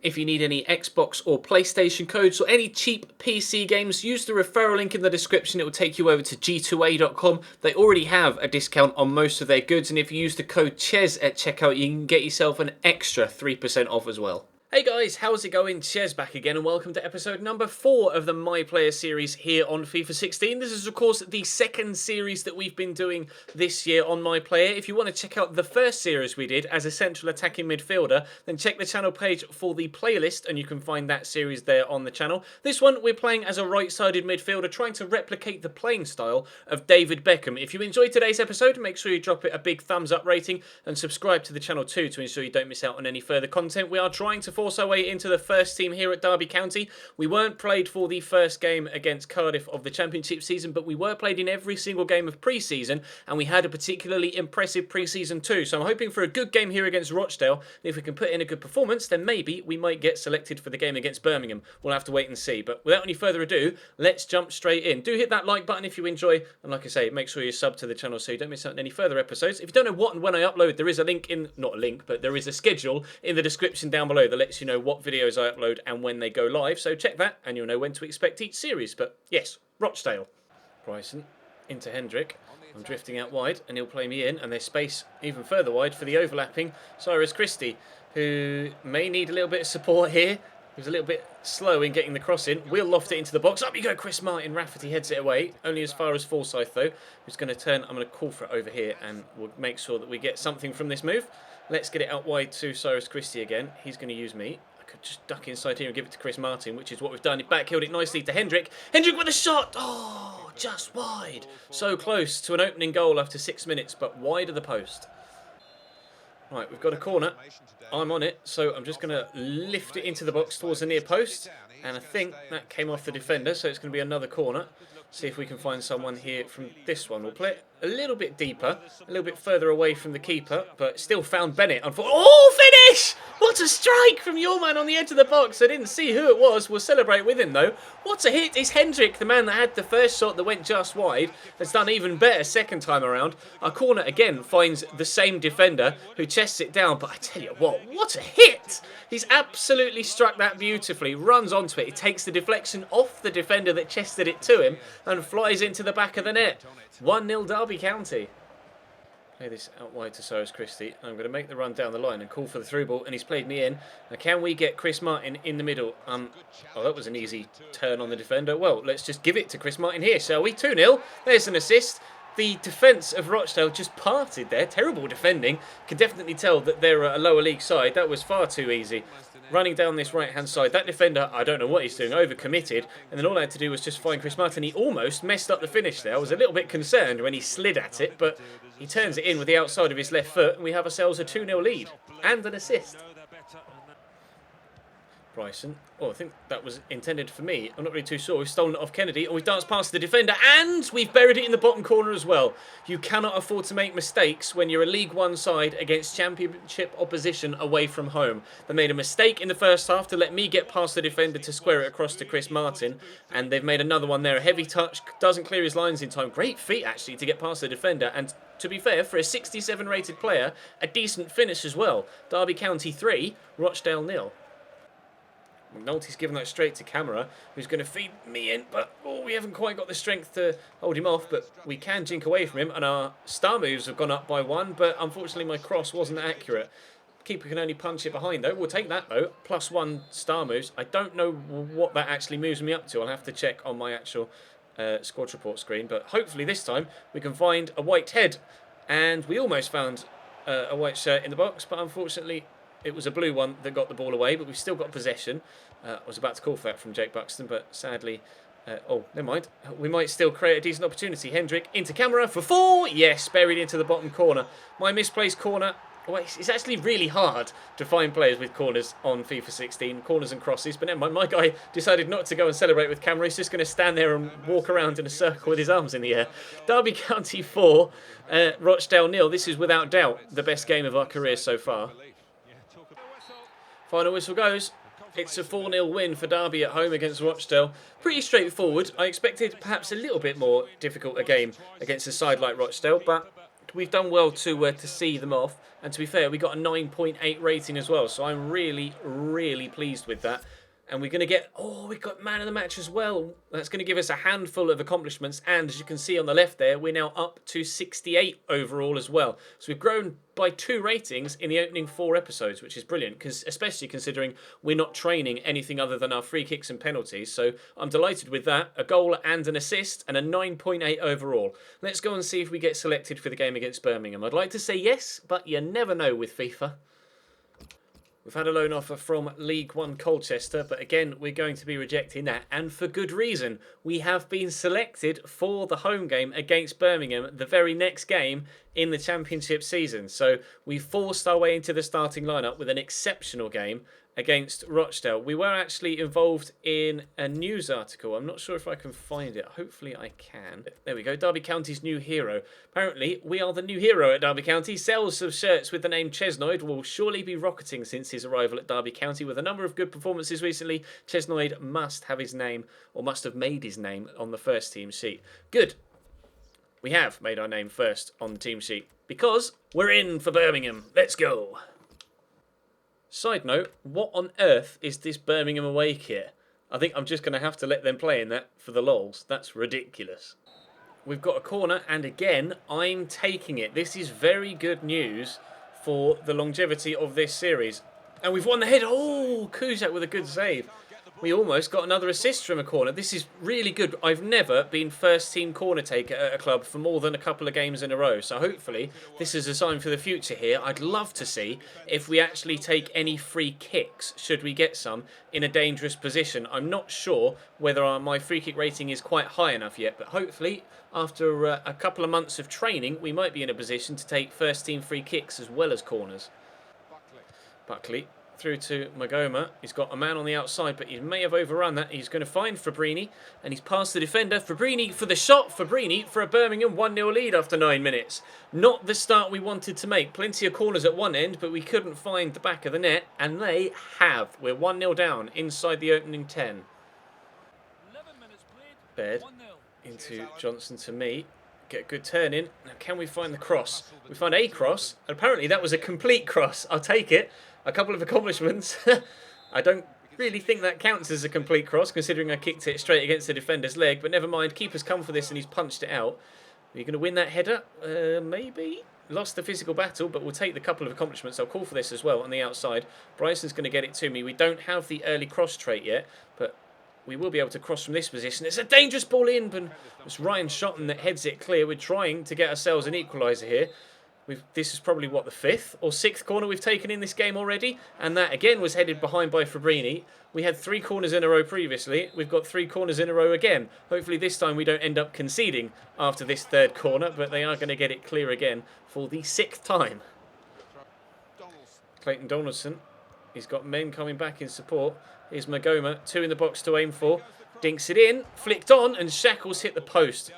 If you need any Xbox or PlayStation codes or any cheap PC games, use the referral link in the description. It will take you over to g2a.com. They already have a discount on most of their goods, and if you use the code CHES at checkout, you can get yourself an extra 3% off as well. Hey guys, how's it going? Ches back again and welcome to episode number 4 of the My Player series here on FIFA 16. This is of course the second series that we've been doing this year on My Player. If you want to check out the first series we did as a central attacking midfielder, then check the channel page for the playlist and you can find that series there on the channel. This one we're playing as a right-sided midfielder, trying to replicate the playing style of David Beckham. If you enjoyed today's episode, make sure you drop it a big thumbs up rating and subscribe to the channel too to ensure you don't miss out on any further content. We are trying to force our way into the first team here at Derby County. We weren't played for the first game against Cardiff of the Championship season, but we were played in every single game of pre-season, and we had a particularly impressive pre-season too. So I'm hoping for a good game here against Rochdale. If we can put in a good performance, then maybe we might get selected for the game against Birmingham. We'll have to wait and see. But without any further ado, let's jump straight in. Do hit that like button if you enjoy, and like I say, make sure you sub to the channel so you don't miss out on any further episodes. If you don't know what and when I upload, there is a link in, not a link, but there is a schedule in the description down below that lets you know what videos I upload and when they go live, so check that and you'll know when to expect each series. But yes, Rochdale. Bryson into Hendrick. I'm drifting out wide and he'll play me in, and there's space even further wide for the overlapping Cyrus Christie, who may need a little bit of support here. He was a little bit slow in getting the cross in. We'll loft it into the box. Up you go, Chris Martin. Rafferty heads it away. Only as far as Forsyth, though, who's going to turn. I'm going to call for it over here, and we'll make sure that we get something from this move. Let's get it out wide to Cyrus Christie again. He's going to use me. I could just duck inside here and give it to Chris Martin, which is what we've done. He backhilled it nicely to Hendrick. Hendrick with a shot! Oh, just wide. So close to an opening goal after 6 minutes, but wide of the post. Right, we've got a corner. I'm on it, so I'm just going to lift it into the box towards the near post. And I think that came off the defender, so it's going to be another corner. See if we can find someone here from this one. We'll play it a little bit deeper, a little bit further away from the keeper, but still found Bennett. Oh, finish! What a strike from your man on the edge of the box. I didn't see who it was. We'll celebrate with him, though. What a hit. It's Hendrick, the man that had the first shot that went just wide. That's done even better second time around. Our corner, again, finds the same defender who chests it down. But I tell you what a hit! He's absolutely struck that beautifully. Runs onto it. He takes the deflection off the defender that chested it to him and flies into the back of the net. 1-0 Derby County. Play this out wide to Cyrus Christie. I'm going to make the run down the line and call for the through ball, and he's played me in. Now, can we get Chris Martin in the middle? Oh, that was an easy turn on the defender. Well, let's just give it to Chris Martin here, shall we? 2-0. There's an assist. The defence of Rochdale just parted there. Terrible defending. Can definitely tell that they're a lower league side. That was far too easy. Running down this right-hand side. That defender, I don't know what he's doing, overcommitted. And then all I had to do was just find Chris Martin. He almost messed up the finish there. I was a little bit concerned when he slid at it, but he turns it in with the outside of his left foot, and we have ourselves a 2-0 lead and an assist. Bryson. Oh, I think that was intended for me. I'm not really too sure. We've stolen it off Kennedy, and we've danced past the defender, and we've buried it in the bottom corner as well. You cannot afford to make mistakes when you're a League One side against Championship opposition away from home. They made a mistake in the first half to let me get past the defender to square it across to Chris Martin, and they've made another one there. A heavy touch, doesn't clear his lines in time. Great feet, actually, to get past the defender, and to be fair, for a 67 rated player, a decent finish as well. Derby County 3, Rochdale 0. McNulty's given that straight to Camera, who's going to feed me in, but we haven't quite got the strength to hold him off, but we can jink away from him, and our star moves have gone up by 1, but unfortunately my cross wasn't accurate. Keeper can only punch it behind, though. We'll take that, though. +1 star moves. I don't know what that actually moves me up to. I'll have to check on my actual squad report screen, but hopefully this time we can find a white head, and we almost found a white shirt in the box, but unfortunately it was a blue one that got the ball away, but we've still got possession. I was about to call for that from Jake Buxton, but sadly... oh, never mind. We might still create a decent opportunity. Hendrick into Camera for 4. Yes, buried into the bottom corner. My misplaced corner... Well, it's actually really hard to find players with corners on FIFA 16, corners and crosses, but never mind. My guy decided not to go and celebrate with Camera. He's just going to stand there and walk around in a circle with his arms in the air. Derby County 4, Rochdale 0. This is without doubt the best game of our career so far. Final whistle goes. It's a 4-0 win for Derby at home against Rochdale. Pretty straightforward. I expected perhaps a little bit more difficult a game against a side like Rochdale, but we've done well to see them off. And to be fair, we got a 9.8 rating as well. So I'm really, really pleased with that. And we're going to get... Oh, we got man of the match as well. That's going to give us a handful of accomplishments. And as you can see on the left there, we're now up to 68 overall as well. So we've grown by 2 ratings in the opening 4 episodes, which is brilliant. Because especially considering we're not training anything other than our free kicks and penalties. So I'm delighted with that. A goal and an assist and a 9.8 overall. Let's go and see if we get selected for the game against Birmingham. I'd like to say yes, but you never know with FIFA. We've had a loan offer from League One Colchester, but again, we're going to be rejecting that, and for good reason. We have been selected for the home game against Birmingham, the very next game in the Championship season. So we forced our way into the starting lineup with an exceptional game against Rochdale. We were actually involved in a news article. I'm not sure if I can find it. Hopefully I can. There we go. Derby County's new hero. Apparently, we are the new hero at Derby County. Sales of shirts with the name Chesnoid will surely be rocketing since his arrival at Derby County. With a number of good performances recently, Chesnoid must have his name, or must have made his name, on the first team sheet. Good. We have made our name first on the team sheet because we're in for Birmingham. Let's go. Side note, what on earth is this Birmingham away kit? I think I'm just going to have to let them play in that for the lols. That's ridiculous. We've got a corner, and again, I'm taking it. This is very good news for the longevity of this series. And we've won the head. Oh, Kuzak with a good save. We almost got another assist from a corner. This is really good. I've never been first team corner taker at a club for more than a couple of games in a row. So hopefully this is a sign for the future here. I'd love to see if we actually take any free kicks, should we get some, in a dangerous position. I'm not sure whether my free kick rating is quite high enough yet. But hopefully after a couple of months of training, we might be in a position to take first team free kicks as well as corners. Buckley. Through to Magoma. He's got a man on the outside, but he may have overrun that. He's going to find Fabrini, and he's past the defender. Fabrini for the shot. Fabrini for a Birmingham 1-0 lead after 9 minutes. Not the start we wanted to make. Plenty of corners at one end, but we couldn't find the back of the net, and they have. We're 1-0 down inside the opening 10. Baird into Johnson to me. Get a good turn in. Now, can we find the cross? We found a cross, and apparently that was a complete cross. I'll take it. A couple of accomplishments. I don't really think that counts as a complete cross, considering I kicked it straight against the defender's leg. But never mind, keeper's come for this and he's punched it out. Are you going to win that header? Maybe. Lost the physical battle, but we'll take the couple of accomplishments. I'll call for this as well on the outside. Bryson's going to get it to me. We don't have the early cross trait yet, but we will be able to cross from this position. It's a dangerous ball in, but it's Ryan Shotton that heads it clear. We're trying to get ourselves an equaliser here. This is probably, what, the 5th or 6th corner we've taken in this game already. And that, again, was headed behind by Fabrini. We had 3 corners in a row previously. We've got 3 corners in a row again. Hopefully this time we don't end up conceding after this 3rd corner. But they are going to get it clear again for the 6th time. Clayton Donaldson. He's got men coming back in support. Here's Magoma. 2 in the box to aim for. Dinks it in. Flicked on. And Shackle's hit the post.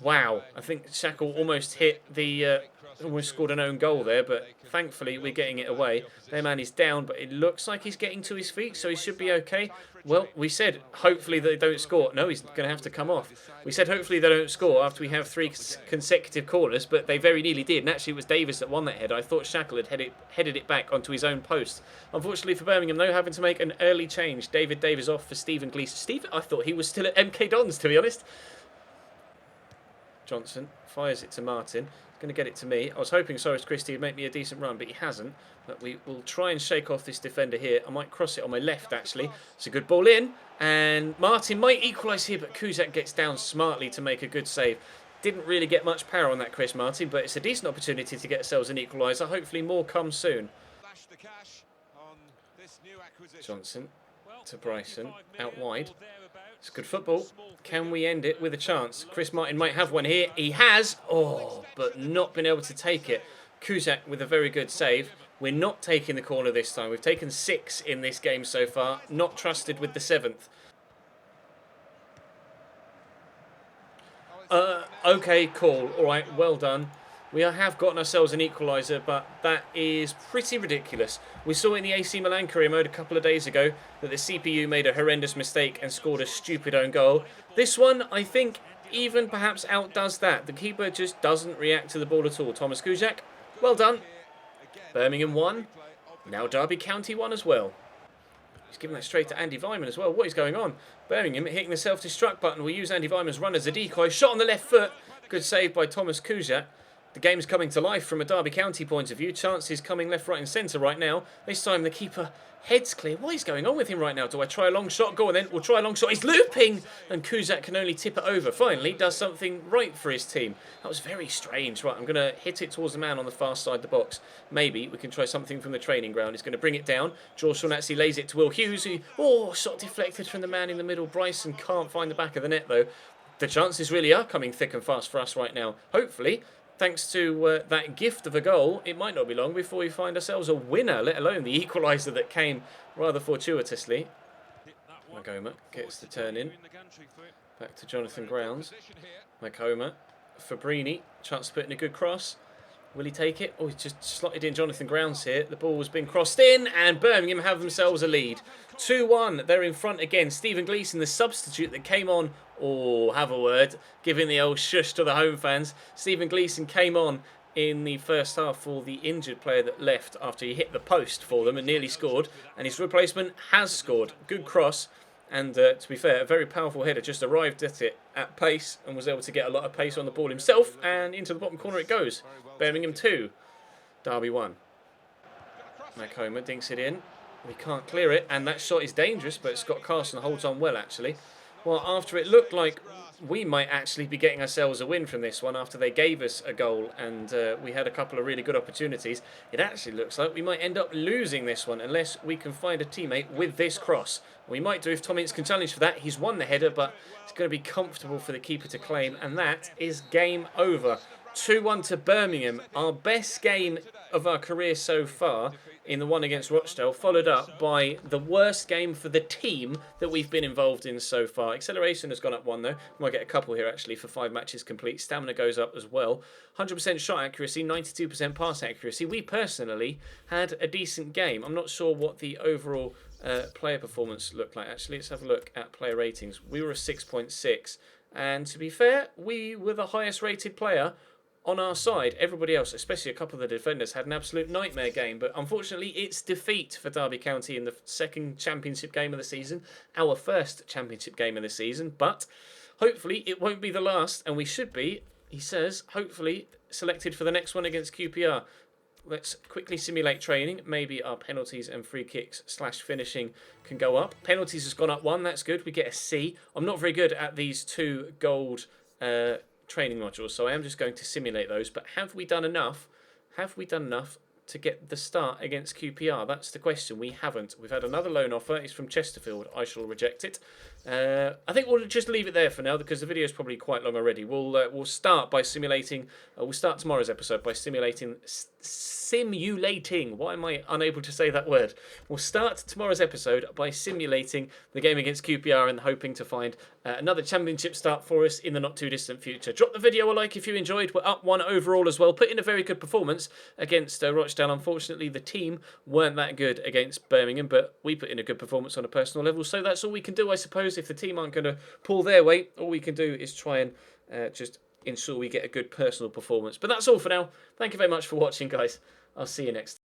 Wow. I think Shackle almost hit the... almost scored an own goal there, but thankfully we're getting it away. Their man is down, but it looks like he's getting to his feet, so he should be okay. Well, we said hopefully they don't score. No, he's going to have to come off. We said hopefully they don't score after we have 3 consecutive corners, but they very nearly did. And actually it was Davis that won that header. I thought Shackle had headed it back onto his own post. Unfortunately for Birmingham, though, having to make an early change. David Davis off for Stephen Gleeson. I thought he was still at MK Dons, to be honest. Johnson fires it to Martin. Going to get it to me. I was hoping Cyrus Christie would make me a decent run, but he hasn't. But we will try and shake off this defender here. I might cross it on my left, actually. It's a good ball in. And Martin might equalise here, but Kuzak gets down smartly to make a good save. Didn't really get much power on that, Chris Martin, but it's a decent opportunity to get ourselves an equaliser. Hopefully more comes soon. Johnson to Bryson. Out wide. It's good football. Can we end it with a chance? Chris Martin might have one here. He has. Oh, but not been able to take it. Kuzak with a very good save. We're not taking the corner this time. We've taken 6 in this game so far. Not trusted with the 7th. Okay, cool. All right, well done. We have gotten ourselves an equaliser, but that is pretty ridiculous. We saw in the AC Milan career mode a couple of days ago that the CPU made a horrendous mistake and scored a stupid own goal. This one, I think, even perhaps outdoes that. The keeper just doesn't react to the ball at all. Thomas Kuszczak, well done. Birmingham 1. Now Derby County 1 as well. He's giving that straight to Andy Vyman as well. What is going on? Birmingham hitting the self-destruct button. We'll use Andy Vyman's run as a decoy. Shot on the left foot. Good save by Thomas Kuszczak. The game's coming to life from a Derby County point of view. Chances coming left, right and centre right now. This time the keeper heads clear. What is going on with him right now? Do I try a long shot? Go on then. We'll try a long shot. He's looping! And Kuszczak can only tip it over. Finally does something right for his team. That was very strange. Right, I'm going to hit it towards the man on the far side of the box. Maybe we can try something from the training ground. He's going to bring it down. George Shaughnessy lays it to Will Hughes. Who, shot deflected from the man in the middle. Bryson can't find the back of the net though. The chances really are coming thick and fast for us right now. Hopefully, thanks to that gift of a goal, it might not be long before we find ourselves a winner, let alone the equaliser that came rather fortuitously. Makoma gets the turn in. Back to Jonathan Grounds. Makoma, Fabrini, chance to put in a good cross. Will he take it? Oh, he's just slotted in Jonathan Grounds here. The ball has been crossed in and Birmingham have themselves a lead. 2-1, they're in front again. Stephen Gleeson, the substitute that came on. Oh, have a word. Giving the old shush to the home fans. Stephen Gleeson came on in the first half for the injured player that left after he hit the post for them and nearly scored. And his replacement has scored. Good cross. And to be fair, a very powerful header, just arrived at it at pace and was able to get a lot of pace on the ball himself. And into the bottom corner it goes. Birmingham 2, Derby 1. Makoma dinks it in. We can't clear it, and that shot is dangerous, but Scott Carson holds on well, actually. Well, after it looked like we might actually be getting ourselves a win from this one after they gave us a goal and we had a couple of really good opportunities, it actually looks like we might end up losing this one unless we can find a teammate with this cross. We might do if Tom Ince can challenge for that. He's won the header, but it's going to be comfortable for the keeper to claim, and that is game over. 2-1 to Birmingham, our best game of our career so far in the one against Rochdale, followed up by the worst game for the team that we've been involved in so far. Acceleration has gone up 1 though. We might get a couple here actually for 5 matches complete. Stamina goes up as well. 100% shot accuracy, 92% pass accuracy. We personally had a decent game. I'm not sure what the overall player performance looked like actually. Let's have a look at player ratings. We were a 6.6 and to be fair, we were the highest rated player on our side. Everybody else, especially a couple of the defenders, had an absolute nightmare game. But unfortunately, it's defeat for Derby County in the second championship game of the season. Our first championship game of the season. But hopefully it won't be the last. And we should be, he says, hopefully selected for the next one against QPR. Let's quickly simulate training. Maybe our penalties and free kicks / finishing can go up. Penalties has gone up 1. That's good. We get a C. I'm not very good at these 2 gold training modules, so I am just going to simulate those. But have we done enough? Have we done enough to get the start against QPR? That's the question. We haven't. We've had another loan offer. It's from Chesterfield. I shall reject it. I think we'll just leave it there for now because the video is probably quite long already. We'll start by simulating. We'll start tomorrow's episode by simulating. Why am I unable to say that word? We'll start tomorrow's episode by simulating the game against QPR and hoping to find another championship start for us in the not too distant future. Drop the video a like if you enjoyed. We're up 1 overall as well. Put in a very good performance against Rochdale. Unfortunately, the team weren't that good against Birmingham, but we put in a good performance on a personal level. So that's all we can do, I suppose. If the team aren't going to pull their weight, all we can do is try and just ensure we get a good personal performance. But that's all for now. Thank you very much for watching, guys. I'll see you next time.